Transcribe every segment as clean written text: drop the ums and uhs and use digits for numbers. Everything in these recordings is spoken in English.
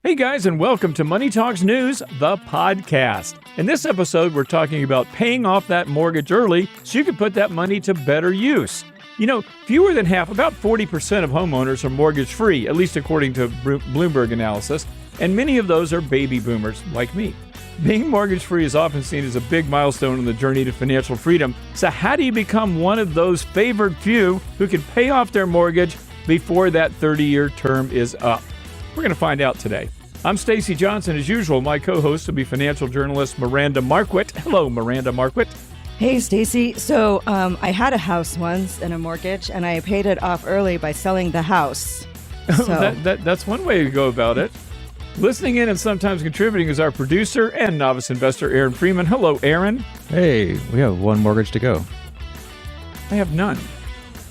Hey guys, and welcome to Money Talks News, the podcast. In this episode, we're talking about paying off that mortgage early so you can put that money to better use. You know, fewer than half, about 40% of homeowners are mortgage-free, at least according to Bloomberg analysis, and many of those are baby boomers like me. Being mortgage-free is often seen as a big milestone on the journey to financial freedom. So how do you become one of those favored few who can pay off their mortgage before that 30-year term is up? We're going to find out today. I'm Stacy Johnson. As usual, my co-host will be financial journalist Miranda Marquit. Hello, Miranda Marquit. Hey, Stacy. So I had a house once and a mortgage, and I paid it off early by selling the house. So. That's one way to go about it. Listening in and sometimes contributing is our producer and novice investor, Aaron Freeman. Hello, Aaron. Hey, we have one mortgage to go. I have none.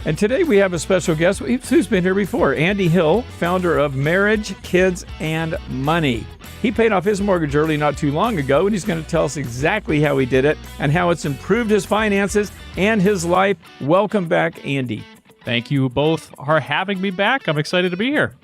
And today we have a special guest who's been here before, Andy Hill, founder of Marriage, Kids, and Money. He paid off his mortgage early not too long ago, and he's going to tell us exactly how he did it and how it's improved his finances and his life. Welcome back, Andy. Thank you both for having me back. I'm excited to be here.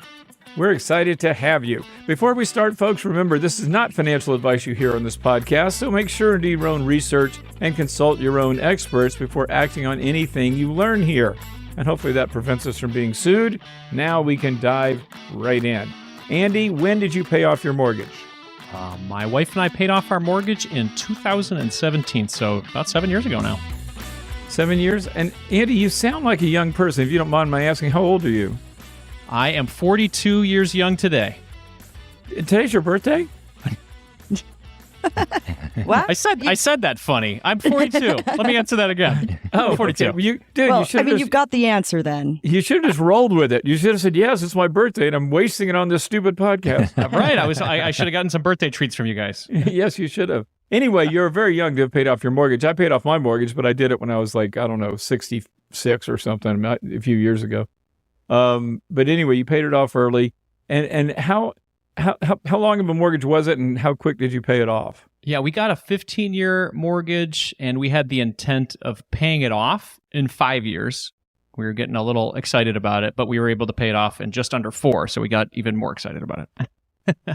We're excited to have you. Before we start, folks, remember this is not financial advice you hear on this podcast, so make sure to do your own research and consult your own experts before acting on anything you learn here. And hopefully that prevents us from being sued. Now we can dive right in. Andy, when did you pay off your mortgage? My wife and I paid off our mortgage in 2017, so about 7 years ago now. 7 years? And Andy, you sound like a young person. If you don't mind my asking, how old are you? I am 42 years young today. Today's your birthday? What? I said that funny. I'm 42. Let me answer that again. Oh, 42. Okay. You've got the answer then. You should have just rolled with it. You should have said, yes, it's my birthday, and I'm wasting it on this stupid podcast. Right. I should have gotten some birthday treats from you guys. Yes, you should have. Anyway, you're very young to have paid off your mortgage. I paid off my mortgage, but I did it when I was 66 or something, a few years ago. But anyway, you paid it off early. And how long of a mortgage was it, and how quick did you pay it off? Yeah, we got a 15-year mortgage, and we had the intent of paying it off in 5 years. We were getting a little excited about it, but we were able to pay it off in just under 4, so we got even more excited about it.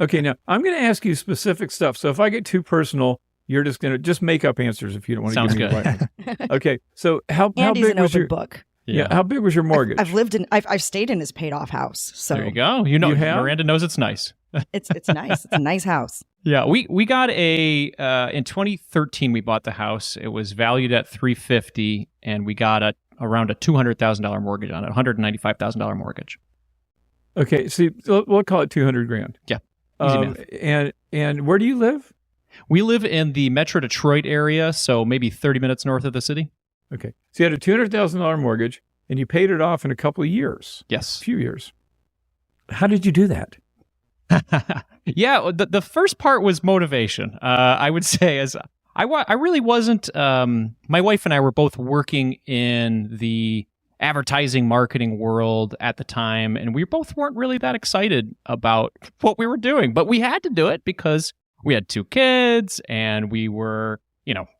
Okay, now I'm going to ask you specific stuff. So if I get too personal, you're just going to make up answers if you don't want to give me the right one. Okay, so how big was your book? Yeah, how big was your mortgage? I've stayed in his paid off house. So there you go. You know, Miranda knows it's nice. It's nice. It's a nice house. Yeah, we got in 2013 we bought the house. It was valued at $350,000, and we got around a $200,000 mortgage on it, $195,000 mortgage. Okay, so we'll call it $200,000. Yeah, easy math. And where do you live? We live in the Metro Detroit area, so maybe 30 minutes north of the city. Okay, so you had a $200,000 mortgage, and you paid it off in a couple of years. Yes, a few years. How did you do that? Yeah, the first part was motivation. I would say, as I really wasn't. My wife and I were both working in the advertising marketing world at the time, and we both weren't really that excited about what we were doing. But we had to do it because we had 2 kids, and we were,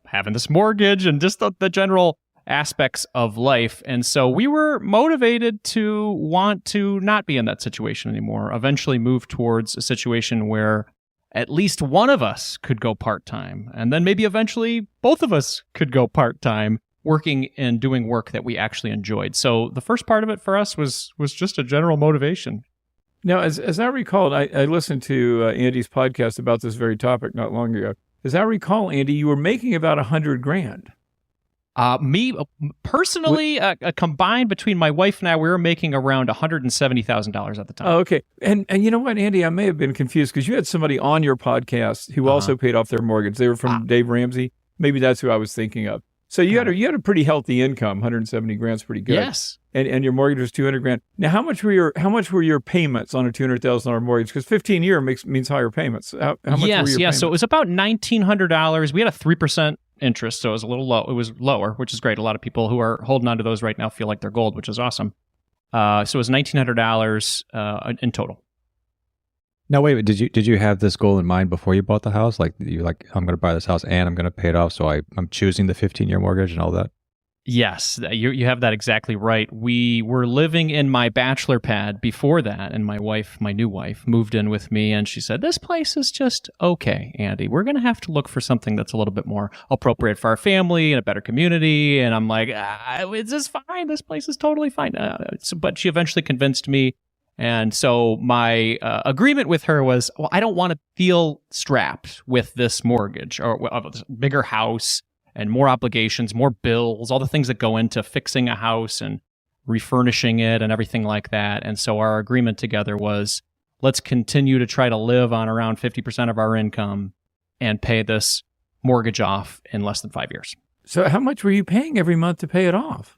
having this mortgage and just the general aspects of life. And so we were motivated to want to not be in that situation anymore, eventually move towards a situation where at least one of us could go part-time, and then maybe eventually both of us could go part-time working and doing work that we actually enjoyed. So the first part of it for us was just a general motivation. Now, as I recall, I listened to Andy's podcast about this very topic not long ago. As I recall, Andy, you were making about $100,000. Me personally, combined between my wife and I, we were making around $170,000 at the time. Oh, okay. And you know what, Andy, I may have been confused because you had somebody on your podcast who also paid off their mortgage. They were from Dave Ramsey. Maybe that's who I was thinking of. So you had a pretty healthy income. $170,000 is pretty good. Yes. And your mortgage was $200,000. Now, how much were your payments on a $200,000 mortgage? Because 15-year means higher payments. How much were your payments? So it was about $1,900. We had a 3% interest, so it was a little low. It was lower, which is great. A lot of people who are holding on to those right now feel like they're gold, which is awesome. So it was $1,900 in total. Now, wait, did you have this goal in mind before you bought the house? I'm going to buy this house and I'm going to pay it off, so I'm choosing the 15-year mortgage and all that? Yes, you have that exactly right. We were living in my bachelor pad before that, and my new wife, moved in with me, and she said, "This place is just okay, Andy. We're going to have to look for something that's a little bit more appropriate for our family and a better community." And I'm like, "It's just fine. This place is totally fine." But she eventually convinced me, and so my agreement with her was, well, I don't want to feel strapped with this mortgage or this bigger house and more obligations, more bills, all the things that go into fixing a house and refurnishing it and everything like that. And so our agreement together was, let's continue to try to live on around 50% of our income and pay this mortgage off in less than 5 years. So how much were you paying every month to pay it off?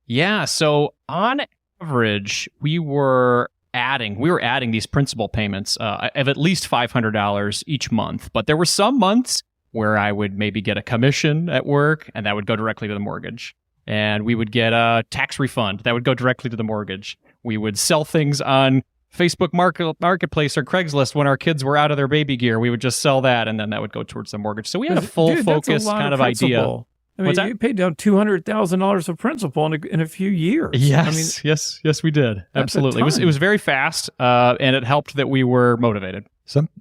Yeah, so on average, we were adding these principal payments of at least $500 each month. But there were some months where I would maybe get a commission at work, and that would go directly to the mortgage. And we would get a tax refund that would go directly to the mortgage. We would sell things on Facebook Marketplace or Craigslist when our kids were out of their baby gear. We would just sell that, and then that would go towards the mortgage. So we had a full focus kind of idea. I mean, you paid down $200,000 of principal in a few years. Yes, yes, we did. Absolutely. It was very fast, and it helped that we were motivated.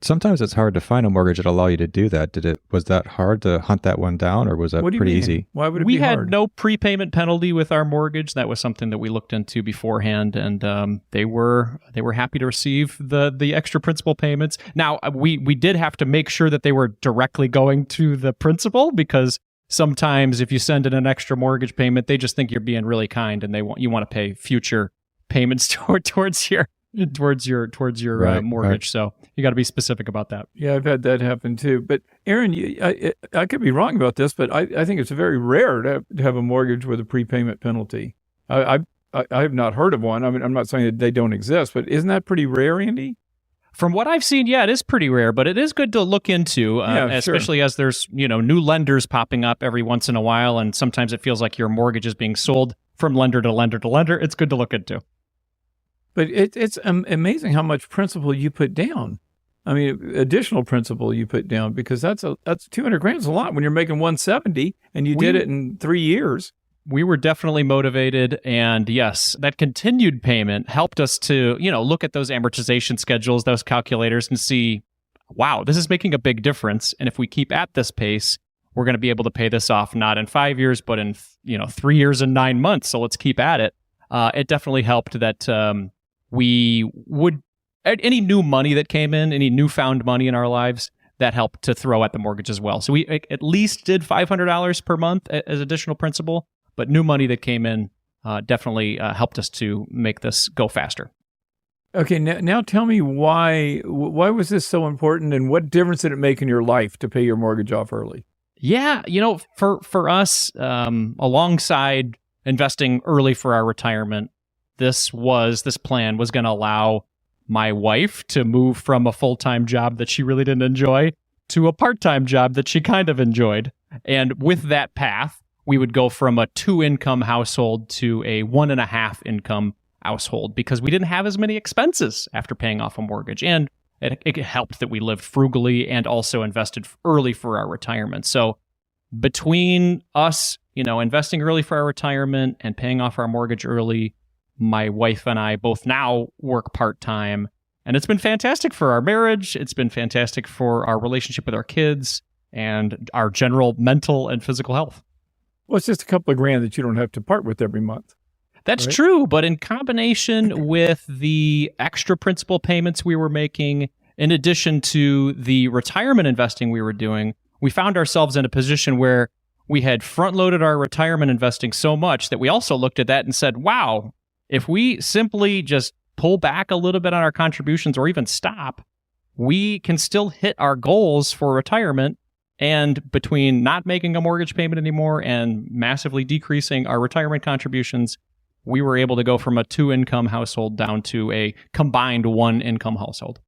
Sometimes it's hard to find a mortgage that allow you to do that. Was that hard to hunt that one down, or was that pretty easy? Why would it be hard? We had no prepayment penalty with our mortgage. That was something that we looked into beforehand, and they were happy to receive the extra principal payments. Now we did have to make sure that they were directly going to the principal, because sometimes if you send in an extra mortgage payment, they just think you're being really kind, and you want to pay future payments towards your mortgage. Right. So you got to be specific about that. Yeah, I've had that happen too. But Aaron, I could be wrong about this, but I think it's very rare to have a mortgage with a prepayment penalty. I have not heard of one. I mean, I'm not saying that they don't exist, but isn't that pretty rare, Andy? From what I've seen, yeah, it is pretty rare, but it is good to look into, especially as there's new lenders popping up every once in a while, and sometimes it feels like your mortgage is being sold from lender to lender to lender. It's good to look into. But it's amazing how much principal you put down. I mean, additional principal you put down, because that's $200,000 is a lot when you're making 170 and you did it in 3 years. We were definitely motivated, and yes, that continued payment helped us to, look at those amortization schedules, those calculators, and see, wow, this is making a big difference. And if we keep at this pace, we're going to be able to pay this off not in 5 years, but in 3 years and 9 months. So let's keep at it. It definitely helped that we would, any new money that came in, any newfound money in our lives, that helped to throw at the mortgage as well. So we at least did $500 per month as additional principal, but new money that came in definitely helped us to make this go faster. Okay, now tell me why was this so important, and what difference did it make in your life to pay your mortgage off early? Yeah, for us, alongside investing early for our retirement, this plan was going to allow my wife to move from a full-time job that she really didn't enjoy to a part-time job that she kind of enjoyed. And with that path, we would go from a 2-income household to a 1.5 income household, because we didn't have as many expenses after paying off a mortgage. And it helped that we lived frugally and also invested early for our retirement. So between us, investing early for our retirement and paying off our mortgage early, my wife and I both now work part-time, and it's been fantastic for our marriage. It's been fantastic for our relationship with our kids and our general mental and physical health. Well, it's just a couple of grand that you don't have to part with every month. That's true, but in combination with the extra principal payments we were making, in addition to the retirement investing we were doing, we found ourselves in a position where we had front-loaded our retirement investing so much that we also looked at that and said, wow, if we simply just pull back a little bit on our contributions or even stop, we can still hit our goals for retirement. And between not making a mortgage payment anymore and massively decreasing our retirement contributions, we were able to go from a 2-income household down to a combined 1-income household.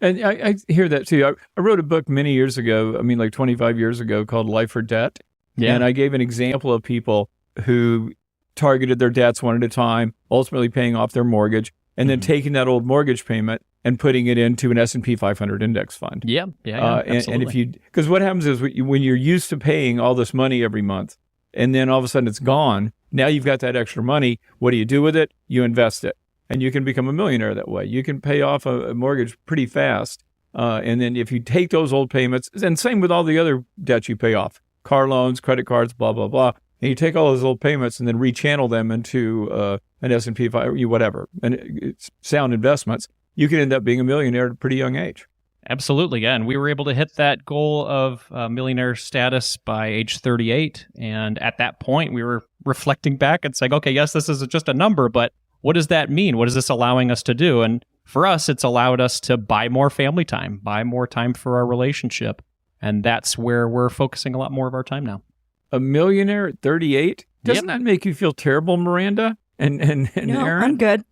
And I hear that too. I wrote a book many years ago, like 25 years ago, called Life or Debt. Yeah. And I gave an example of people who targeted their debts one at a time, ultimately paying off their mortgage, and then taking that old mortgage payment and putting it into an S&P 500 index fund. Yeah, absolutely. And because what happens is when you're used to paying all this money every month, and then all of a sudden it's gone. Now you've got that extra money. What do you do with it? You invest it, and you can become a millionaire that way. You can pay off a mortgage pretty fast. And then if you take those old payments, and same with all the other debts you pay off, car loans, credit cards, blah, blah, blah, and you take all those old payments and then rechannel them into an S&P 500, whatever, and it's sound investments, you can end up being a millionaire at a pretty young age. Absolutely, yeah. And we were able to hit that goal of millionaire status by age 38. And at that point, we were reflecting back and saying, okay, yes, this is just a number, but what does that mean? What is this allowing us to do? And for us, it's allowed us to buy more family time, buy more time for our relationship. And that's where we're focusing a lot more of our time now. A millionaire at 38? Doesn't that make you feel terrible, Miranda? And No, Aaron? I'm good.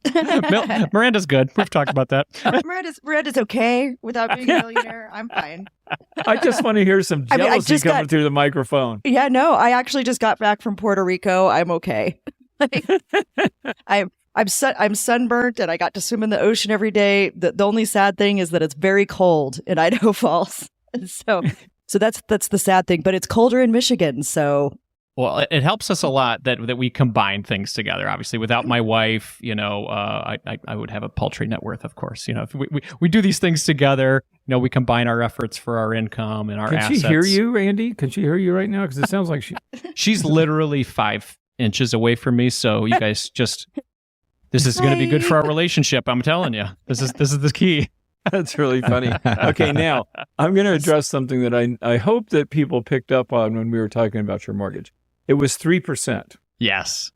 Miranda's good. We've talked about that. Miranda's okay without being a millionaire. I'm fine. I just want to hear some jealousy coming through the microphone. Yeah, no, I actually just got back from Puerto Rico. I'm okay. I'm sunburnt and I got to swim in the ocean every day. The only sad thing is that it's very cold in Idaho Falls. So that's the sad thing. But it's colder in Michigan, so. Well, it helps us a lot that we combine things together. Obviously, without my wife, I would have a paltry net worth, of course. If we do these things together, we combine our efforts for our income and our assets. Can she hear you, Randy? Can she hear you right now? Because it sounds like she's literally 5 inches away from me. So you guys this is going to be good for our relationship. I'm telling you, this is the key. That's really funny. Okay, now I'm going to address something that I hope that people picked up on when we were talking about your mortgage. It was 3%. Yes.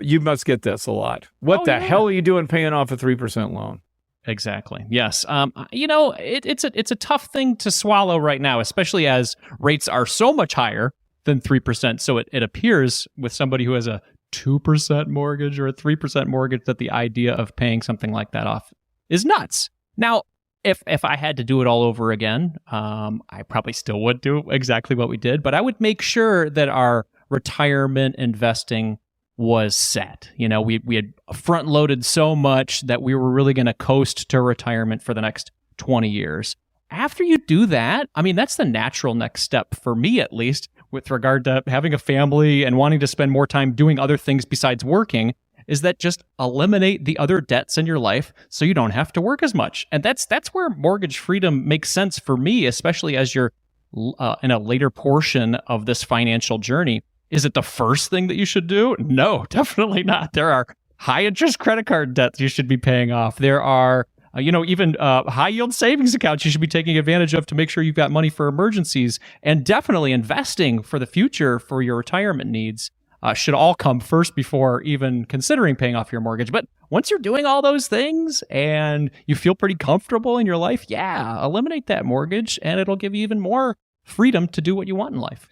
You must get this a lot. What the hell are you doing paying off a 3% loan? Exactly. Yes. It's a tough thing to swallow right now, especially as rates are so much higher than 3%. So it appears with somebody who has a 2% mortgage or a 3% mortgage that the idea of paying something like that off is nuts. Now, if I had to do it all over again, I probably still would do exactly what we did, but I would make sure that our retirement investing was set. We had front loaded so much that we were really going to coast to retirement for the next 20 years. After you do that, that's the natural next step for me, at least, with regard to having a family and wanting to spend more time doing other things besides working, is that just eliminate the other debts in your life so you don't have to work as much. And that's where mortgage freedom makes sense for me, especially as you're in a later portion of this financial journey. Is it the first thing that you should do? No, definitely not. There are high interest credit card debts you should be paying off. There are even high yield savings accounts you should be taking advantage of to make sure you've got money for emergencies, and definitely investing for the future for your retirement needs. Should all come first before even considering paying off your mortgage. But once you're doing all those things and you feel pretty comfortable in your life, eliminate that mortgage and it'll give you even more freedom to do what you want in life.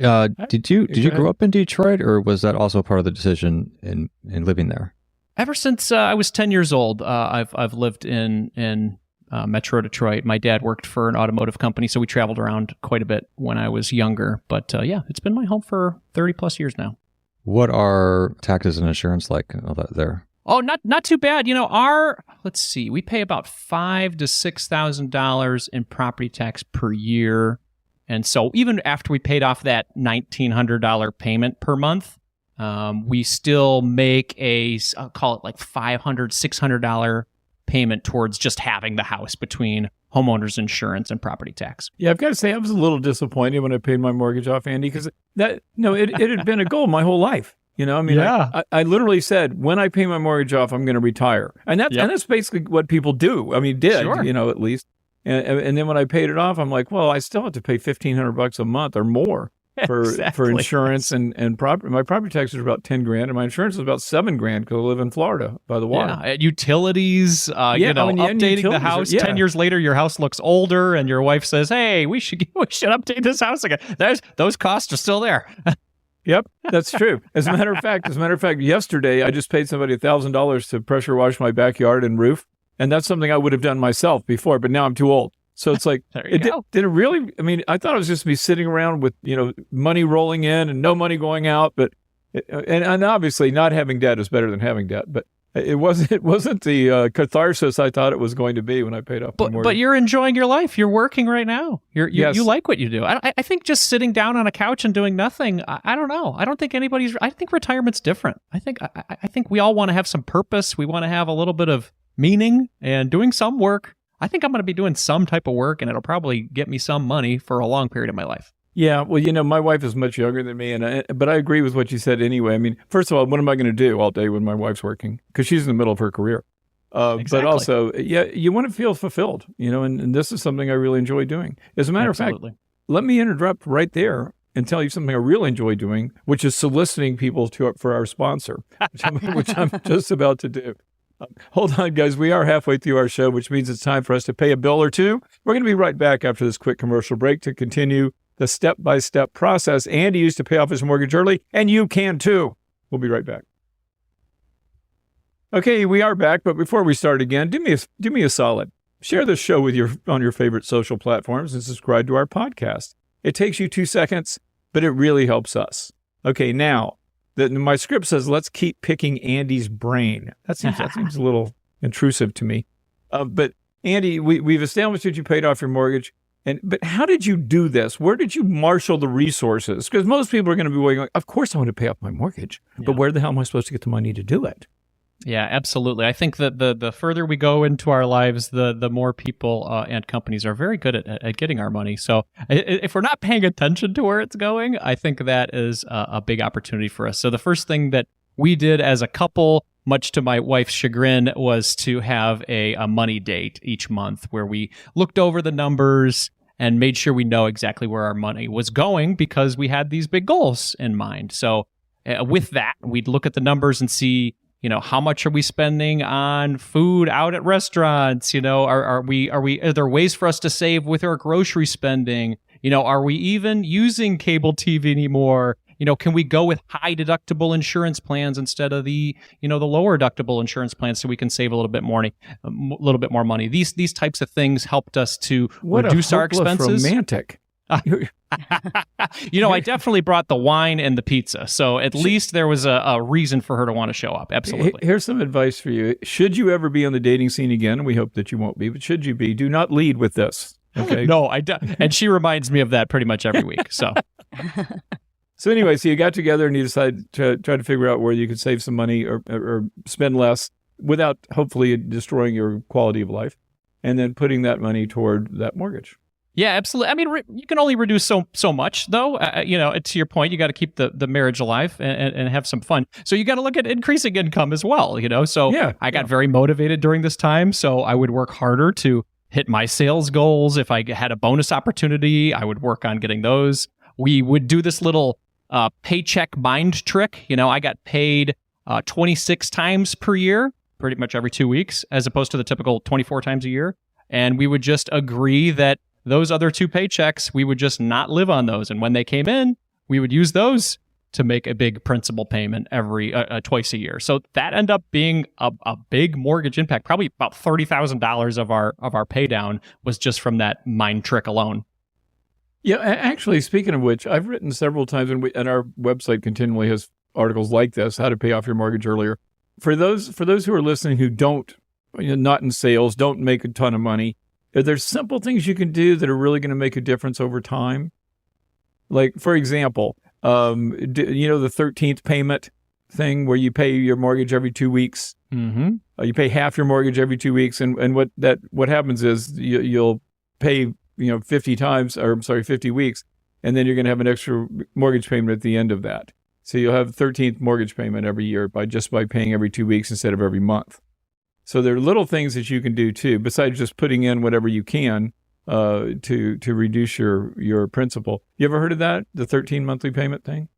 Did you grow up in Detroit, or was that also part of the decision in living there? Ever since I was 10 years old, I've lived in Metro Detroit. My dad worked for an automotive company, so we traveled around quite a bit when I was younger. But it's been my home for 30 plus years now. What are taxes and insurance like and all that there? Oh, not too bad. Let's see, we pay about $5,000 to $6,000 in property tax per year. And so even after we paid off that $1,900 payment per month, we still make I'll call it like $500, $600 payment towards just having the house between homeowners insurance and property tax. Yeah, I've got to say I was a little disappointed when I paid my mortgage off, Andy, because it had been a goal my whole life. I literally said, when I pay my mortgage off, I'm going to retire. And that's basically what people do. Sure. At least. And then when I paid it off, I'm like, well, I still have to pay $1,500 a month or more for insurance and property. My property taxes are about $10,000, and my insurance is about $7,000 because I live in Florida by the water. Yeah, utilities, updating the house. 10 years later, your house looks older, and your wife says, "Hey, we should update this house again." Those costs are still there. Yep, that's true. As a matter of fact, yesterday I just paid somebody $1,000 to pressure wash my backyard and roof, and that's something I would have done myself before, but now I'm too old. So it's like, did it really? I thought it was just to be sitting around with money rolling in and no money going out, but and obviously not having debt is better than having debt. But It wasn't the catharsis I thought it was going to be when I paid off my mortgage. But you're enjoying your life. You're working right now. Yes. You like what you do. I think just sitting down on a couch and doing nothing. I don't know. I don't think I think retirement's different. I think we all want to have some purpose. We want to have a little bit of meaning and doing some work. I think I'm going to be doing some type of work, and it'll probably get me some money for a long period of my life. Yeah, well, my wife is much younger than me, but I agree with what you said anyway. I mean, first of all, what am I going to do all day when my wife's working? Because she's in the middle of her career. Exactly. But also, you want to feel fulfilled, and this is something I really enjoy doing. As a matter of fact, let me interrupt right there and tell you something I really enjoy doing, which is soliciting people for our sponsor, which I'm just about to do. Hold on, guys. We are halfway through our show, which means it's time for us to pay a bill or two. We're going to be right back after this quick commercial break to continue the step-by-step process Andy used to pay off his mortgage early, and you can too. We'll be right back. Okay, we are back, but before we start again, do me a solid. Share this show on your favorite social platforms and subscribe to our podcast. It takes you 2 seconds, but it really helps us. Okay, now, my script says let's keep picking Andy's brain. That seems a little intrusive to me. But Andy, we've established that you paid off your mortgage. But how did you do this? Where did you marshal the resources? Because most people are going to be going, of course I want to pay off my mortgage, but where the hell am I supposed to get the money to do it? Yeah, absolutely. I think that the further we go into our lives, the more people and companies are very good at getting our money. So if we're not paying attention to where it's going, I think that is a big opportunity for us. So the first thing that we did as a couple, much to my wife's chagrin, was to have a money date each month where we looked over the numbers and made sure we know exactly where our money was going because we had these big goals in mind. So with that, we'd look at the numbers and see, how much are we spending on food out at restaurants? Are there ways for us to save with our grocery spending? Are we even using cable TV anymore? Can we go with high deductible insurance plans instead of the lower deductible insurance plans so we can save a little bit more money? These types of things helped us to reduce our expenses. Romantic. I definitely brought the wine and the pizza, so at least there was a reason for her to want to show up. Absolutely. Here's some advice for you. Should you ever be on the dating scene again, and we hope that you won't be, but should you be, do not lead with this. Okay. No, and she reminds me of that pretty much every week. So. So anyway, so you got together and you decided to try to figure out where you could save some money or spend less without hopefully destroying your quality of life, and then putting that money toward that mortgage. Yeah, absolutely. I mean, you can only reduce so much, though. To your point, you got to keep the marriage alive and have some fun. So you got to look at increasing income as well. So yeah, I got very motivated during this time. So I would work harder to hit my sales goals. If I had a bonus opportunity, I would work on getting those. We would do this little paycheck mind trick. I got paid 26 times per year, pretty much every 2 weeks, as opposed to the typical 24 times a year. And we would just agree that those other 2 paychecks, we would just not live on those. And when they came in, we would use those to make a big principal payment every twice a year. So that ended up being a big mortgage impact. Probably about $30,000 of our pay down was just from that mind trick alone. Yeah, actually, speaking of which, I've written several times, and our website continually has articles like this, how to pay off your mortgage earlier. For those who are listening who don't, not in sales, don't make a ton of money, are there simple things you can do that are really going to make a difference over time? Like, for example, the 13th payment thing where you pay your mortgage every 2 weeks. Mm-hmm. You pay half your mortgage every 2 weeks, and what happens is you'll pay 50 weeks, and then you're going to have an extra mortgage payment at the end of that. So you'll have 13th mortgage payment every year by paying every 2 weeks instead of every month. So there are little things that you can do too, besides just putting in whatever you can to reduce your principal. You ever heard of that? The 13 monthly payment thing?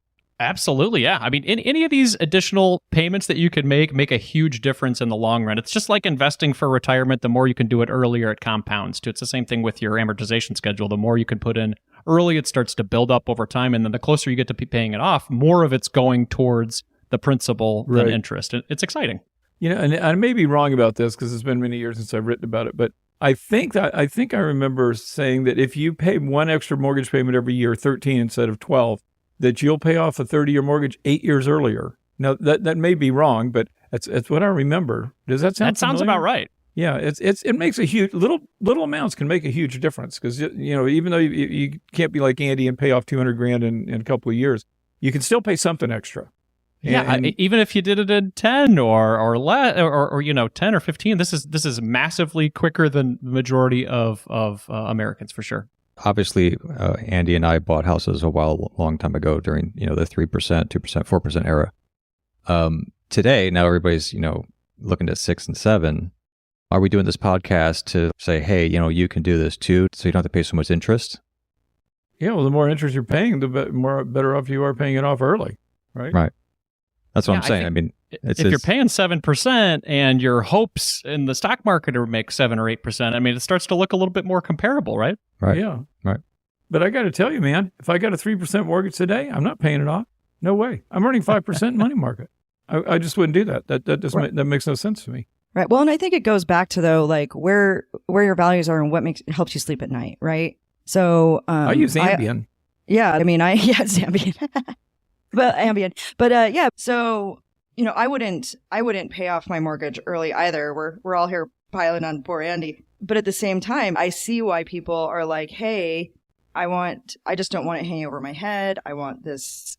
Absolutely, yeah. I mean, any of these additional payments that you can make a huge difference in the long run. It's just like investing for retirement. The more you can do it earlier, it compounds too. It's the same thing with your amortization schedule. The more you can put in early, it starts to build up over time. And then the closer you get to paying it off, more of it's going towards the principal than interest. It's exciting. And I may be wrong about this because it's been many years since I've written about it, but I think I remember saying that if you pay one extra mortgage payment every year, 13 instead of 12, that you'll pay off a 30-year mortgage 8 years earlier. Now, that may be wrong, but That's what I remember. Does that sound That sounds familiar? about right. Yeah, it makes a huge little amounts can make a huge difference because even though you can't be like Andy and pay off $200,000 in a couple of years, you can still pay something extra. Even if you did it in 10 or less or 10 or 15, this is massively quicker than the majority of Americans for sure. Obviously, Andy and I bought houses a long time ago during the 3%, 2%, 4% era. Today, now everybody's looking at 6 and 7. Are we doing this podcast to say, hey, you can do this too, so you don't have to pay so much interest? Yeah, well, the more interest you're paying, the better off you are paying it off early, right? Right. That's what I'm saying. I mean, if you're paying 7% and your hopes in the stock market are make 7 or 8%, I mean, it starts to look a little bit more comparable, right? Right. Yeah. Right. But I got to tell you, man, if I got a 3% mortgage today, I'm not paying it off. No way. I'm earning 5% money market. I just wouldn't do that. That makes no sense to me. Right. Well, and I think it goes back to though, like where your values are and what helps you sleep at night, right? So I use Ambien. It's Ambien. But Ambien. But yeah, so I wouldn't pay off my mortgage early either. We're all here piling on poor Andy. But at the same time, I see why people are like, hey, I just don't want it hanging over my head. I want this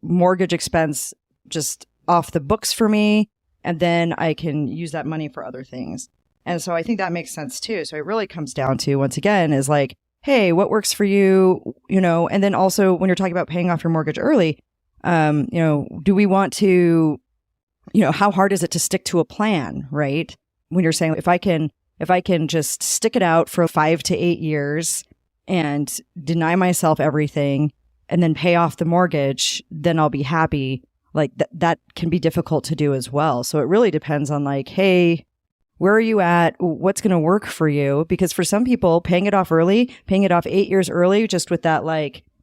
mortgage expense just off the books for me. And then I can use that money for other things. And so I think that makes sense too. So it really comes down to, once again, is like, hey, what works for you? And then also when you're talking about paying off your mortgage early, do we want to, how hard is it to stick to a plan, right? When you're saying, if I can just stick it out for 5 to 8 years and deny myself everything and then pay off the mortgage, then I'll be happy. Like that can be difficult to do as well. So it really depends on like, hey, where are you at? What's going to work for you? Because for some people, paying it off 8 years early, just with that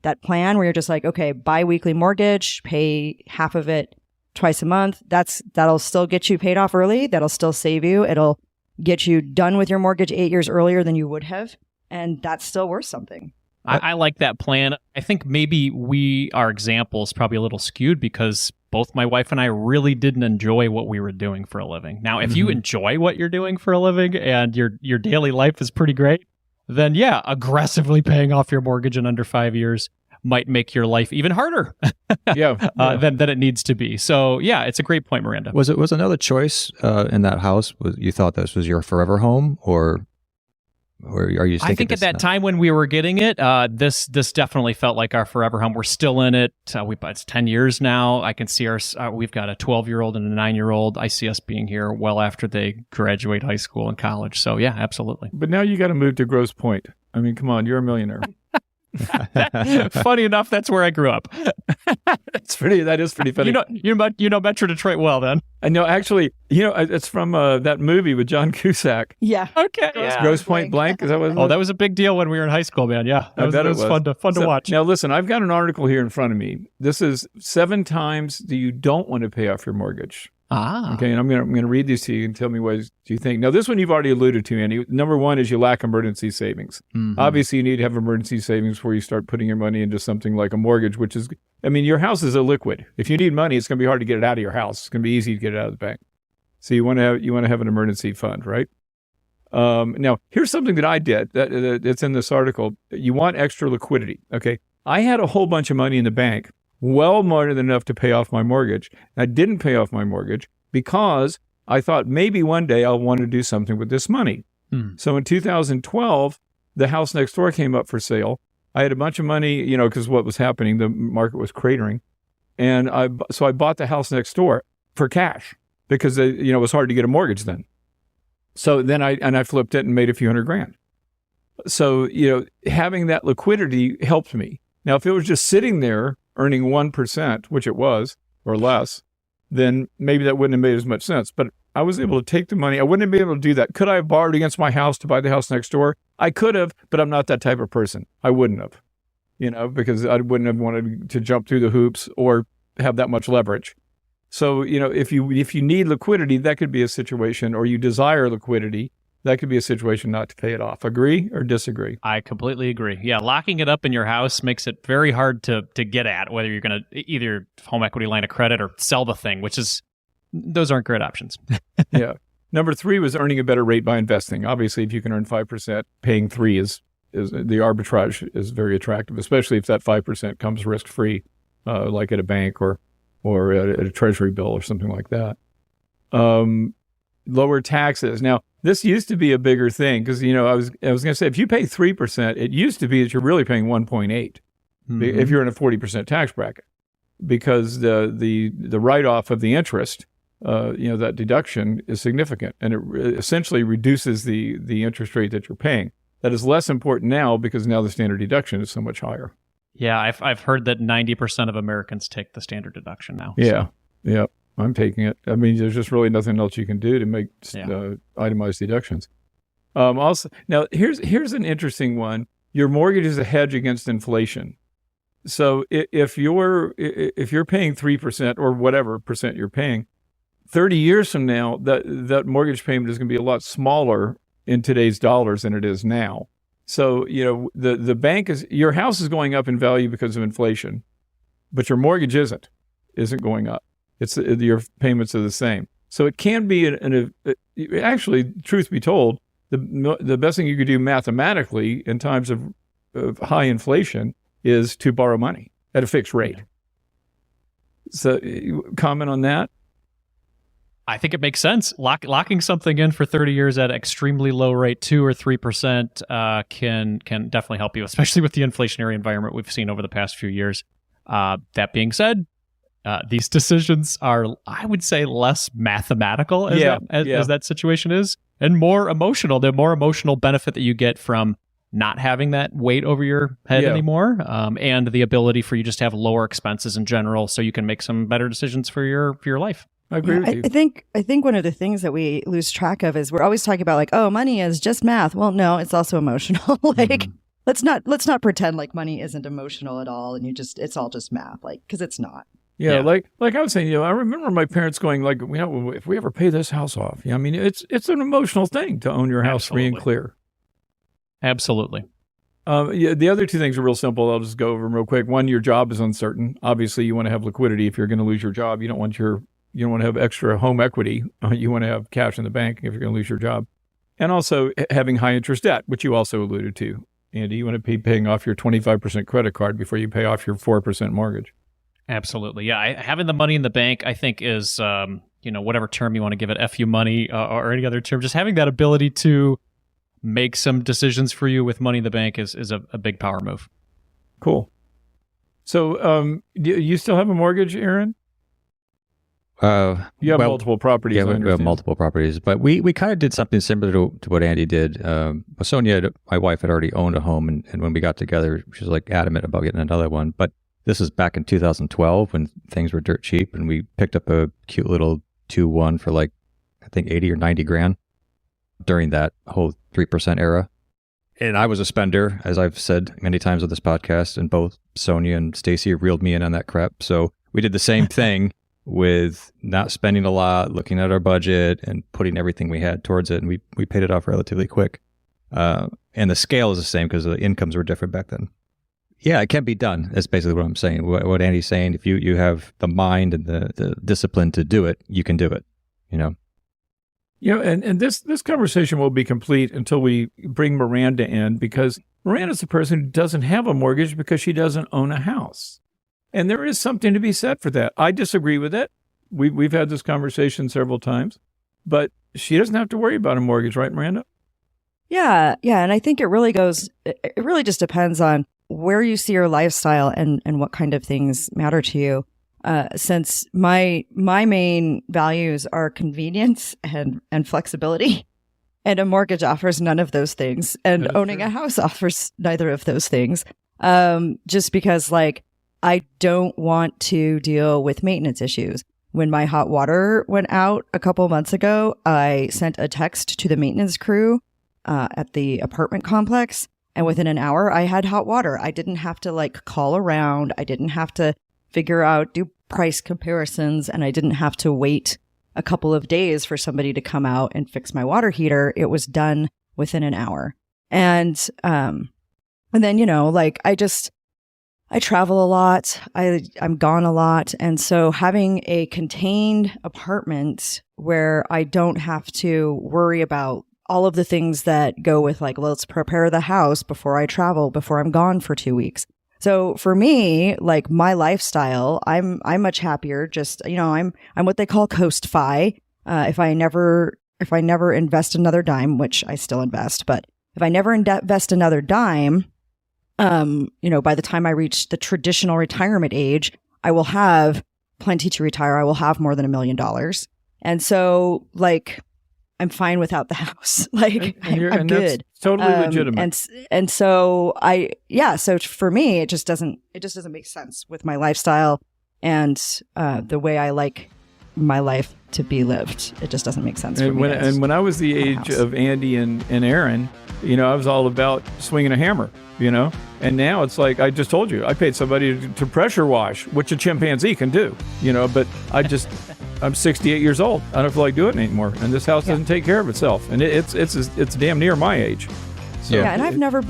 that plan where you're just like, okay, bi-weekly mortgage, pay half of it twice a month. That'll still get you paid off early. That'll still save you. It'll get you done with your mortgage 8 years earlier than you would have. And that's still worth something. I like that plan. I think maybe our example is probably a little skewed because both my wife and I really didn't enjoy what we were doing for a living. Now, if you enjoy what you're doing for a living and your daily life is pretty great, then yeah, aggressively paying off your mortgage in under 5 years might make your life even harder than it needs to be. So yeah, it's a great point, Miranda. Was another choice in that house? You thought this was your forever home, or are you thinking? I think at that time when we were getting it, this definitely felt like our forever home. We're still in it. It's 10 years now. I can see we've got a 12-year-old and a 9-year-old. I see us being here well after they graduate high school and college. So yeah, absolutely. But now you got to move to Grosse Pointe. I mean, come on, you're a millionaire. Funny enough, that's where I grew up. That is pretty funny. You know Metro Detroit well, then. I know, actually, it's from that movie with John Cusack. Yeah. Okay. Grosse Pointe Blank. Is that what it was? Oh, that was a big deal when we were in high school, man. Yeah. That was fun to watch. Now, listen, I've got an article here in front of me. This is 7 times that you don't want to pay off your mortgage. Ah. Okay, and I'm gonna read these to you and tell me what do you think. Now, this one you've already alluded to, Andy. Number 1 is you lack emergency savings. Mm-hmm. Obviously, you need to have emergency savings before you start putting your money into something like a mortgage, which is, your house is illiquid. If you need money, it's going to be hard to get it out of your house. It's going to be easy to get it out of the bank. So you want to have an emergency fund, right? Now, here's something that I did that's in this article. You want extra liquidity. Okay, I had a whole bunch of money in the bank. Well more than enough to pay off my mortgage. I didn't pay off my mortgage because I thought maybe one day I'll want to do something with this money. So in 2012, the house next door came up for sale. I had a bunch of money, because what was happening, the market was cratering. And I bought the house next door for cash because, it was hard to get a mortgage then. So then I flipped it and made a few $100,000. So, having that liquidity helped me. Now, if it was just sitting there earning 1%, which it was, or less, then maybe that wouldn't have made as much sense. But I was able to take the money. I wouldn't have been able to do that. Could I have borrowed against my house to buy the house next door? I could have, but I'm not that type of person. I wouldn't have, because I wouldn't have wanted to jump through the hoops or have that much leverage. So, if you need liquidity, that could be a situation, or you desire liquidity, that could be a situation not to pay it off. Agree or disagree? I completely agree. Yeah, locking it up in your house makes it very hard to get at, whether you're going to either home equity line of credit or sell the thing, which is those aren't great options. Yeah. Number 3 was earning a better rate by investing. Obviously, if you can earn 5%, paying 3 is the arbitrage is very attractive, especially if that 5% comes risk-free, like at a bank or at a treasury bill or something like that. Lower taxes. Now, this used to be a bigger thing because, I was going to say, if you pay 3%, it used to be that you're really paying 1.8 if you're in a 40% tax bracket, because the write-off of the interest, that deduction is significant, and it essentially reduces the interest rate that you're paying. That is less important now because now the standard deduction is so much higher. Yeah, I've heard that 90% of Americans take the standard deduction now. Yeah, yeah, I'm taking it. I mean, there's just really nothing else you can do to make itemized deductions. Also, now here's an interesting one. Your mortgage is a hedge against inflation. So if you're paying 3% or whatever percent you're paying, 30 years from now, that mortgage payment is going to be a lot smaller in today's dollars than it is now. So, the bank your house is going up in value because of inflation, but your mortgage isn't going up. It's your payments are the same. So it can be actually, truth be told, the best thing you could do mathematically in times of high inflation is to borrow money at a fixed rate. So, comment on that? I think it makes sense. Locking something in for 30 years at an extremely low rate, 2 or 3%, can definitely help you, especially with the inflationary environment we've seen over the past few years. That being said, these decisions are, I would say, less mathematical as that situation is, and more emotional. The more emotional benefit that you get from not having that weight over your head anymore, and the ability for you just to have lower expenses in general, so you can make some better decisions for your life. I agree with you. I think one of the things that we lose track of is we're always talking about money is just math. Well, no, it's also emotional. Let's not pretend like money isn't emotional at all, and it's all just math, because it's not. Yeah, like I was saying, I remember my parents going if we ever pay this house off, I mean, it's an emotional thing to own your house free and clear. Absolutely. The other 2 things are real simple. I'll just go over them real quick. One, your job is uncertain. Obviously, you want to have liquidity if you're going to lose your job. You don't want to have extra home equity. You want to have cash in the bank if you're going to lose your job. And also having high interest debt, which you also alluded to. Andy, you want to be paying off your 25% credit card before you pay off your 4% mortgage. Absolutely. Yeah. Having the money in the bank, I think, is, whatever term you want to give it, FU money or any other term, just having that ability to make some decisions for you with money in the bank is a big power move. Cool. So do you still have a mortgage, Aaron? You have multiple properties. Yeah, we have multiple properties, but we kind of did something similar to what Andy did. Sonia, my wife, had already owned a home, and when we got together, she was adamant about getting another one. But this was back in 2012 when things were dirt cheap, and we picked up a cute little 2-1 for I think 80 or 90 grand during that whole 3% era. And I was a spender, as I've said many times on this podcast, and both Sonia and Stacy reeled me in on that crap. So we did the same thing with not spending a lot, looking at our budget and putting everything we had towards it. And we paid it off relatively quick. And the scale is the same because the incomes were different back then. Yeah, it can be done. That's basically what I'm saying. What Andy's saying, if you have the mind and the discipline to do it, you can do it, And this conversation will be complete until we bring Miranda in, because Miranda's the person who doesn't have a mortgage because she doesn't own a house. And there is something to be said for that. I disagree with it. We've had this conversation several times, but she doesn't have to worry about a mortgage, right, Miranda? Yeah. And I think it really just depends on where you see your lifestyle and what kind of things matter to you. Since my main values are convenience and flexibility, and a mortgage offers none of those things, and owning a house offers neither of those things. Just because I don't want to deal with maintenance issues. When my hot water went out a couple months ago, I sent a text to the maintenance crew at the apartment complex, and within an hour, I had hot water. I didn't have to call around. I didn't have to do price comparisons, and I didn't have to wait a couple of days for somebody to come out and fix my water heater. It was done within an hour. And then, I travel a lot. I'm gone a lot. And so having a contained apartment where I don't have to worry about all of the things that go with like, let's prepare the house before I travel, before I'm gone for 2 weeks. So for me, like my lifestyle, I'm much happier. Just, I'm what they call coast fi. If I never invest another dime, which I still invest, but if I never invest another dime, by the time I reach the traditional retirement age, I will have plenty to retire. I will have more than $1 million. And so like, I'm fine without the house. Like I'm good. That's totally legitimate. And so so for me, it just doesn't make sense with my lifestyle and the way I like my life to be lived. It just doesn't make sense for me. And when I was the age of Andy and Aaron, I was all about swinging a hammer, and now it's like, I just told you, I paid somebody to pressure wash, which a chimpanzee can do, but I'm 68 years old. I don't feel like doing it anymore. And this house doesn't take care of itself. And it's damn near my age. So, and I've never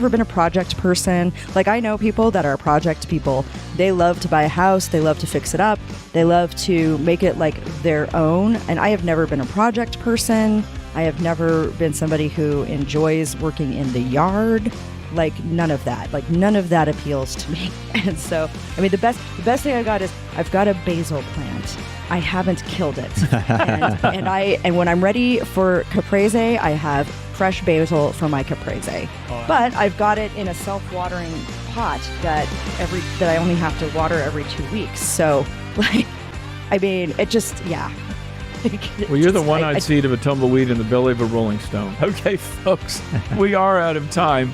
been a project person. Like I know people that are project people. They love to buy a house. They love to fix it up. They love to make it like their own. And I have never been a project person. I have never been somebody who enjoys working in the yard. Like none of that. Like none of that appeals to me. And so, I mean, the best thing I got is I've got a basil plant. I haven't killed it. And when I'm ready for caprese, I have fresh basil for my caprese. But I've got it in a self-watering pot that I only have to water every 2 weeks. So, like, I mean, it just, yeah. Well, you're the one-eyed seed of a tumbleweed in the belly of a rolling stone. Okay, folks, we are out of time,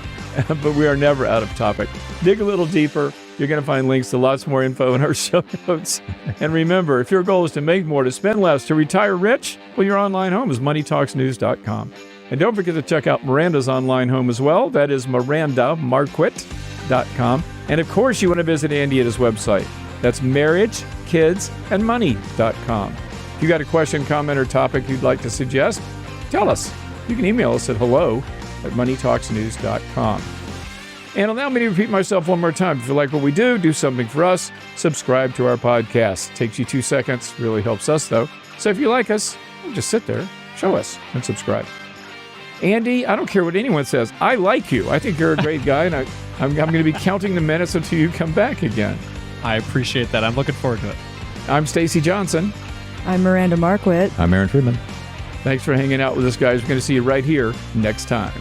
but we are never out of topic. Dig a little deeper. You're going to find links to lots more info in our show notes. And remember, if your goal is to make more, to spend less, to retire rich, well, your online home is moneytalksnews.com. And don't forget to check out Miranda's online home as well. That is mirandamarquit.com. And of course, you want to visit Andy at his website. That's marriagekidsandmoney.com. If you got a question, comment, or topic you'd like to suggest, tell us. You can email us at hello@moneytalksnews.com. And allow me to repeat myself one more time. If you like what we do something for us. Subscribe to our podcast. Takes you 2 seconds. Really helps us, though. So if you like us, just sit there, show us, and subscribe. Andy, I don't care what anyone says. I like you. I think you're a great guy, and I'm going to be counting the minutes until you come back again. I appreciate that. I'm looking forward to it. I'm Stacy Johnson. I'm Miranda Marquit. I'm Aaron Friedman. Thanks for hanging out with us, guys. We're going to see you right here next time.